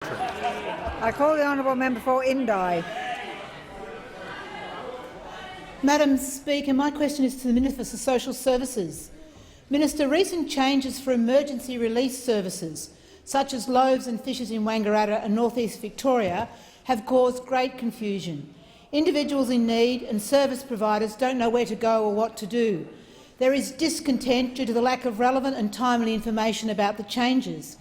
I call the honourable member for Indi. Madam Speaker, my question is to the Minister for Social Services. Minister, recent changes for emergency relief services, such as Loaves and Fishes in Wangaratta and North East Victoria, have caused great confusion. Individuals in need and service providers don't know where to go or what to do. There is discontent due to the lack of relevant and timely information about the changes.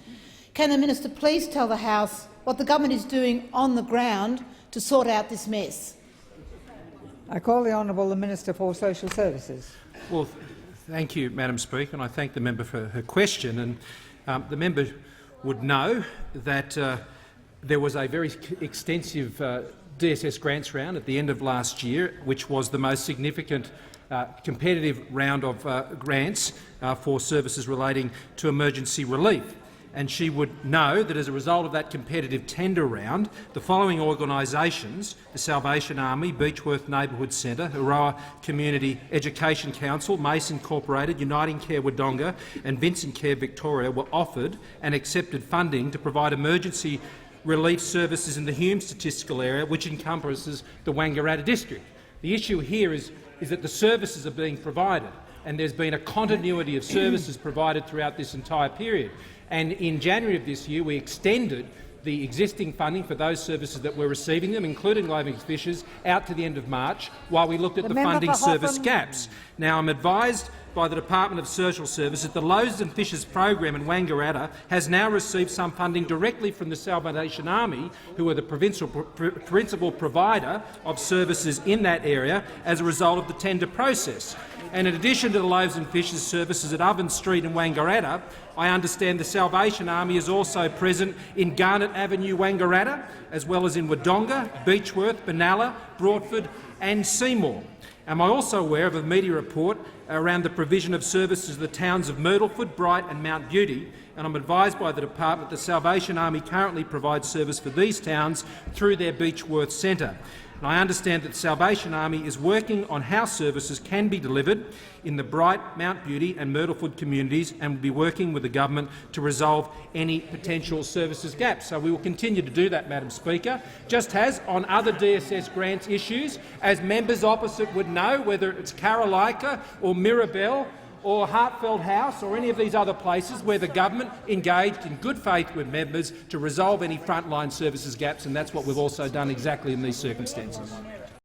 Can the Minister please tell the House what the government is doing on the ground to sort out this mess? I call the honourable Minister for Social Services. Well, thank you, Madam Speaker, and I thank the member for her question. And the member would know that there was a very extensive DSS grants round at the end of last year, which was the most significant competitive round of grants for services relating to emergency relief. And she would know that as a result of that competitive tender round, the following organisations, the Salvation Army, Beechworth Neighbourhood Centre, Aroa Community Education Council, Mace Incorporated, Uniting Care Wodonga and Vincent Care Victoria, were offered and accepted funding to provide emergency relief services in the Hume statistical area, which encompasses the Wangaratta district. The issue here is that the services are being provided, and there's been a continuity of services provided throughout this entire period. And in January of this year, we extended the existing funding for those services that were receiving them, including Loaves and Fishes, out to the end of March, while we looked at the funding service gaps. Now, I'm advised by the Department of Social Services that the Loaves and Fishes program in Wangaratta has now received some funding directly from the Salvation Army, who are the principal provider of services in that area, as a result of the tender process. And in addition to the Loaves and Fishes services at Oven Street in Wangaratta, I understand the Salvation Army is also present in Garnet Avenue, Wangaratta, as well as in Wodonga, Beechworth, Benalla, Broadford and Seymour. Am I also aware of a media report around the provision of services to the towns of Myrtleford, Bright and Mount Beauty, and I'm advised by the Department the Salvation Army currently provides service for these towns through their Beechworth Centre. And I understand that the Salvation Army is working on how services can be delivered in the Bright, Mount Beauty and Myrtleford communities, and will be working with the government to resolve any potential services gaps. So we will continue to do that, Madam Speaker, just as on other DSS grants issues, as members opposite would know, whether it's Carolika or Mirabel or Hartfeld House or any of these other places where the government engaged in good faith with members to resolve any frontline services gaps, and that's what we've also done exactly in these circumstances.